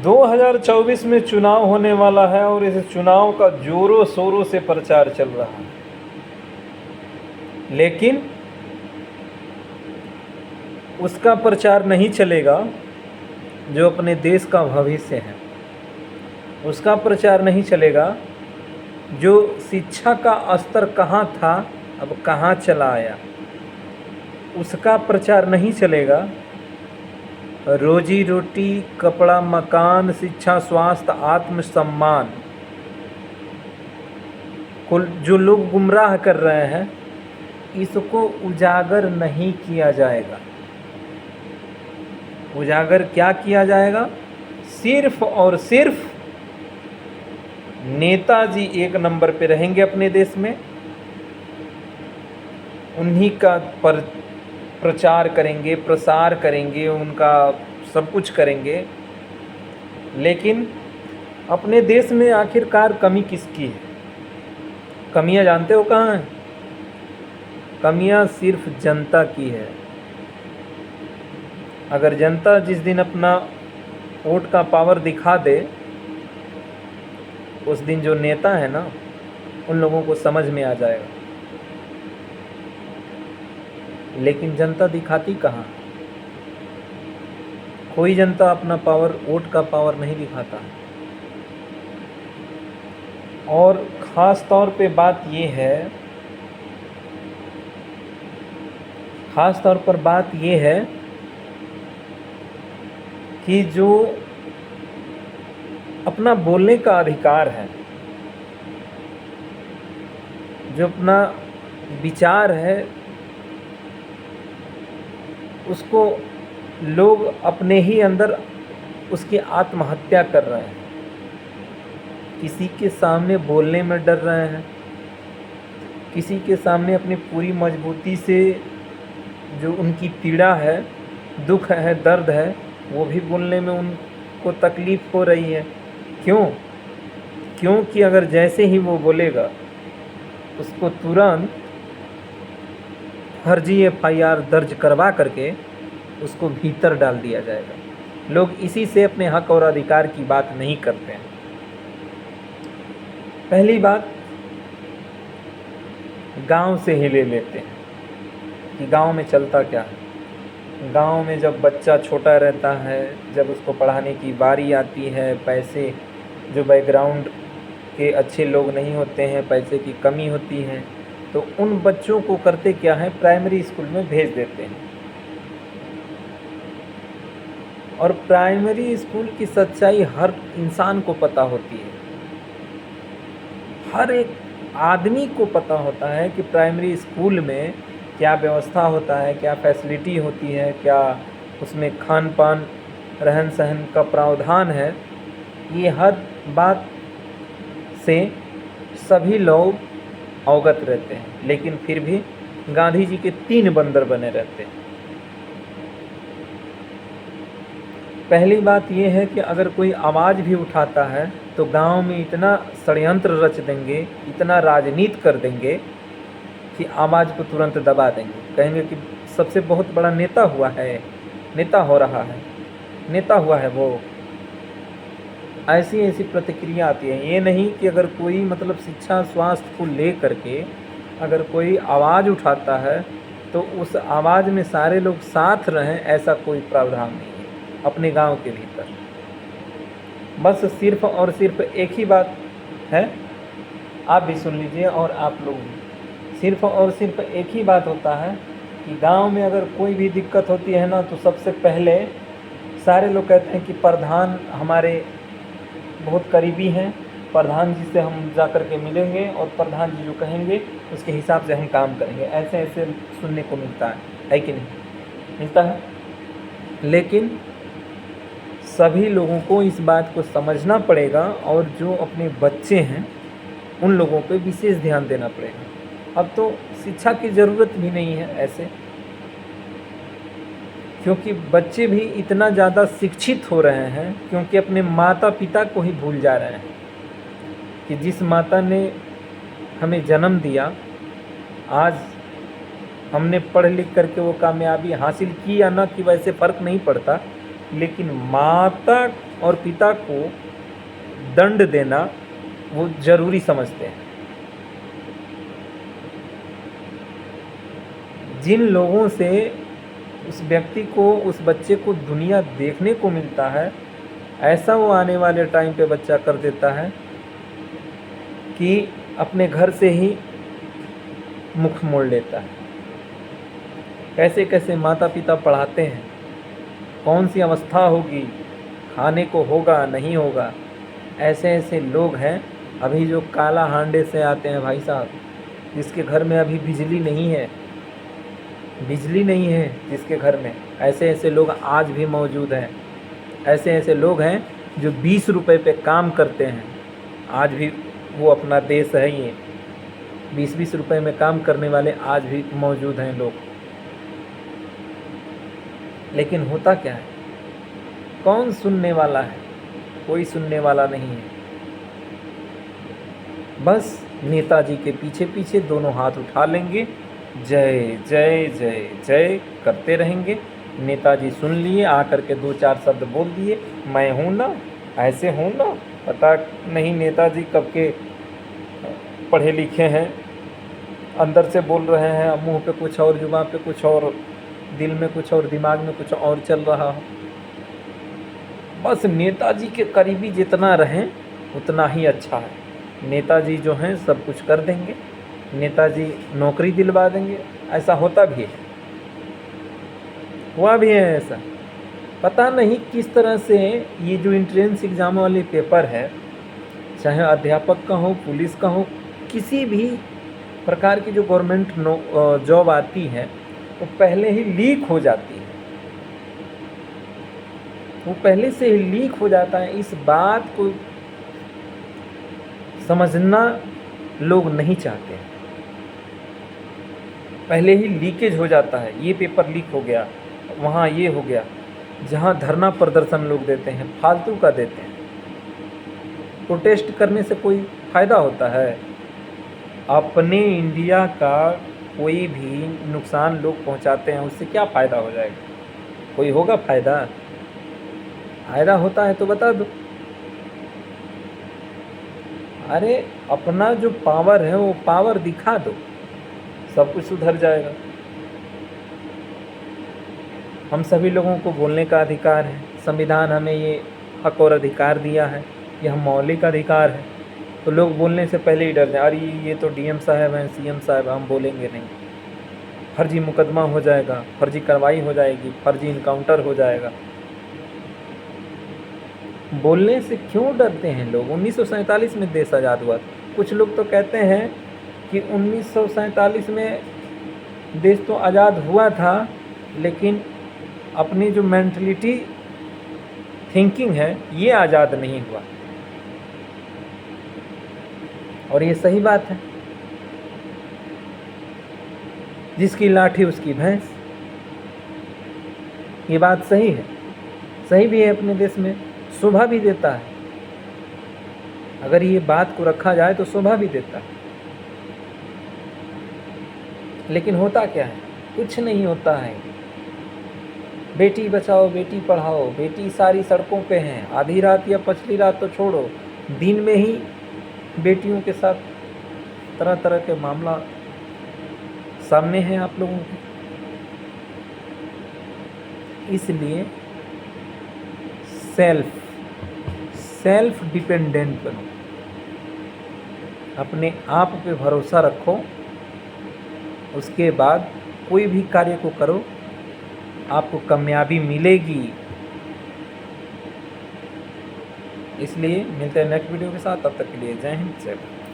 2024 में चुनाव होने वाला है और इस चुनाव का जोरों शोरों से प्रचार चल रहा है, लेकिन उसका प्रचार नहीं चलेगा जो अपने देश का भविष्य है। उसका प्रचार नहीं चलेगा जो शिक्षा का स्तर कहाँ था अब कहाँ चला आया। उसका प्रचार नहीं चलेगा। रोजी रोटी, कपड़ा, मकान, शिक्षा, स्वास्थ्य, आत्मसम्मान को जो लोग गुमराह कर रहे हैं, इसको उजागर नहीं किया जाएगा। उजागर क्या किया जाएगा? सिर्फ और सिर्फ नेताजी एक नंबर पे रहेंगे अपने देश में, उन्हीं का प्रचार करेंगे, प्रसार करेंगे, उनका सब कुछ करेंगे। लेकिन अपने देश में आखिरकार कमी किसकी है? कमियां जानते हो कहाँ हैं? कमियां सिर्फ जनता की है। अगर जनता जिस दिन अपना वोट का पावर दिखा दे, उस दिन जो नेता है ना, उन लोगों को समझ में आ जाएगा। लेकिन जनता दिखाती कहाँ? कोई जनता अपना पावर, वोट का पावर नहीं दिखाता। और ख़ास तौर पे बात ये है, ख़ास तौर पर बात ये है कि जो अपना बोलने का अधिकार है, जो अपना विचार है, उसको लोग अपने ही अंदर उसकी आत्महत्या कर रहे हैं। किसी के सामने बोलने में डर रहे हैं, किसी के सामने अपनी पूरी मजबूती से जो उनकी पीड़ा है, दुख है, दर्द है, वो भी बोलने में उनको तकलीफ़ हो रही है। क्यों? क्योंकि अगर जैसे ही वो बोलेगा, उसको तुरंत फर्जी FIR दर्ज करवा करके उसको भीतर डाल दिया जाएगा। लोग इसी से अपने हक और अधिकार की बात नहीं करते हैं। पहली बात, गांव से ही ले लेते हैं कि गांव में चलता क्या है। गांव में जब बच्चा छोटा रहता है, जब उसको पढ़ाने की बारी आती है, पैसे, जो बैकग्राउंड के अच्छे लोग नहीं होते हैं, पैसे की कमी होती है, तो उन बच्चों को करते क्या है, प्राइमरी स्कूल में भेज देते हैं। और प्राइमरी स्कूल की सच्चाई हर इंसान को पता होती है, हर एक आदमी को पता होता है कि प्राइमरी स्कूल में क्या व्यवस्था होता है, क्या फैसिलिटी होती है, क्या उसमें खान पान, रहन सहन का प्रावधान है। ये हर बात से सभी लोग अवगत रहते हैं, लेकिन फिर भी गांधी जी के 3 बंदर बने रहते हैं। पहली बात ये है कि अगर कोई आवाज़ भी उठाता है तो गांव में इतना षड्यंत्र रच देंगे, इतना राजनीति कर देंगे कि आवाज़ को तुरंत दबा देंगे। कहेंगे कि सबसे बहुत बड़ा नेता हुआ है, नेता हो रहा है, नेता हुआ है वो। ऐसी ऐसी प्रतिक्रिया आती है। ये नहीं कि अगर कोई मतलब शिक्षा स्वास्थ्य को ले करके अगर कोई आवाज़ उठाता है तो उस आवाज़ में सारे लोग साथ रहें, ऐसा कोई प्रावधान नहीं है अपने गांव के भीतर। बस सिर्फ और सिर्फ एक ही बात है, आप भी सुन लीजिए और आप लोग भी। सिर्फ और सिर्फ एक ही बात होता है कि गांव में अगर कोई भी दिक्कत होती है ना, तो सबसे पहले सारे लोग कहते हैं कि प्रधान हमारे बहुत करीबी हैं, प्रधान जी से हम जा कर के मिलेंगे और प्रधान जी जो कहेंगे उसके हिसाब से हम काम करेंगे। ऐसे ऐसे सुनने को मिलता है कि नहीं? मिलता है। लेकिन सभी लोगों को इस बात को समझना पड़ेगा और जो अपने बच्चे हैं उन लोगों पे विशेष ध्यान देना पड़ेगा। अब तो शिक्षा की ज़रूरत भी नहीं है ऐसे, क्योंकि बच्चे भी इतना ज़्यादा शिक्षित हो रहे हैं, क्योंकि अपने माता पिता को ही भूल जा रहे हैं कि जिस माता ने हमें जन्म दिया, आज हमने पढ़ लिख करके वो कामयाबी हासिल की या ना की, वैसे फ़र्क नहीं पड़ता, लेकिन माता और पिता को दंड देना वो जरूरी समझते हैं। जिन लोगों से उस व्यक्ति को, उस बच्चे को दुनिया देखने को मिलता है, ऐसा वो आने वाले टाइम पे बच्चा कर देता है कि अपने घर से ही मुख मोड़ लेता है। कैसे कैसे माता पिता पढ़ाते हैं, कौन सी अवस्था होगी, खाने को होगा नहीं होगा। ऐसे ऐसे लोग हैं अभी जो काला हांडे से आते हैं भाई साहब, जिसके घर में अभी बिजली नहीं है, बिजली नहीं है जिसके घर में, ऐसे ऐसे लोग आज भी मौजूद हैं। ऐसे ऐसे लोग हैं जो 20 रुपए पे काम करते हैं, आज भी वो अपना देश है ये। 20-20 रुपए में काम करने वाले आज भी मौजूद हैं लोग। लेकिन होता क्या है, कौन सुनने वाला है? कोई सुनने वाला नहीं है। बस नेताजी के पीछे पीछे दोनों हाथ उठा लेंगे, जय जय जय जय करते रहेंगे। नेताजी सुन लिए, आकर के 2-4 शब्द बोल दिए, मैं हूँ ना, ऐसे हूँ ना। पता नहीं नेताजी कब के पढ़े लिखे हैं, अंदर से बोल रहे हैं, मुंह पे कुछ और, जुबान पे कुछ और, दिल में कुछ और, दिमाग में कुछ और चल रहा हो। बस नेताजी के करीबी जितना रहें उतना ही अच्छा है। नेताजी जो हैं सब कुछ कर देंगे, नेताजी नौकरी दिलवा देंगे। ऐसा होता भी है, हुआ भी है ऐसा। पता नहीं किस तरह से ये जो एंट्रेंस एग्ज़ाम वाले पेपर है, चाहे अध्यापक का हो, पुलिस का हो, किसी भी प्रकार की जो गवर्नमेंट जॉब आती है, वो पहले ही लीक हो जाती है। वो पहले से ही लीक हो जाता है। इस बात को समझना लोग नहीं चाहते हैं। पहले ही लीकेज हो जाता है, ये पेपर लीक हो गया, वहाँ ये हो गया। जहाँ धरना प्रदर्शन लोग देते हैं, फालतू का देते हैं। प्रोटेस्ट करने से कोई फ़ायदा होता है? अपने इंडिया का कोई भी नुकसान लोग पहुंचाते हैं, उससे क्या फ़ायदा हो जाएगा? कोई होगा फ़ायदा? फ़ायदा होता है तो बता दो। अरे अपना जो पावर है वो पावर दिखा दो, सब कुछ सुधर जाएगा। हम सभी लोगों को बोलने का अधिकार है, संविधान हमें ये हक और अधिकार दिया है, ये हम मौलिक अधिकार है। तो लोग बोलने से पहले ही डर जाए, अरे ये तो डीएम साहब हैं, सीएम साहब, हम बोलेंगे नहीं, फर्जी मुकदमा हो जाएगा, फर्जी कार्रवाई हो जाएगी, फर्जी इनकाउंटर हो जाएगा। बोलने से क्यों डरते हैं लोग? 1947 में देश आज़ाद हुआ था। कुछ लोग तो कहते हैं कि 1947 में देश तो आज़ाद हुआ था, लेकिन अपनी जो मेंटलिटी थिंकिंग है ये आज़ाद नहीं हुआ। और ये सही बात है, जिसकी लाठी उसकी भैंस, ये बात सही है, सही भी है। अपने देश में शोभा भी देता है, अगर ये बात को रखा जाए तो शोभा भी देता है। लेकिन होता क्या है? कुछ नहीं होता है। बेटी बचाओ, बेटी पढ़ाओ, बेटी सारी सड़कों पे हैं, आधी रात या पछली रात तो छोड़ो, दिन में ही बेटियों के साथ तरह तरह के मामला सामने हैं आप लोगों के। इसलिए सेल्फ डिपेंडेंट बनो, अपने आप पे भरोसा रखो, उसके बाद कोई भी कार्य को करो, आपको कामयाबी मिलेगी। इसलिए मिलते हैं नेक्स्ट वीडियो के साथ, तब तक के लिए जय हिंद, जय भारत।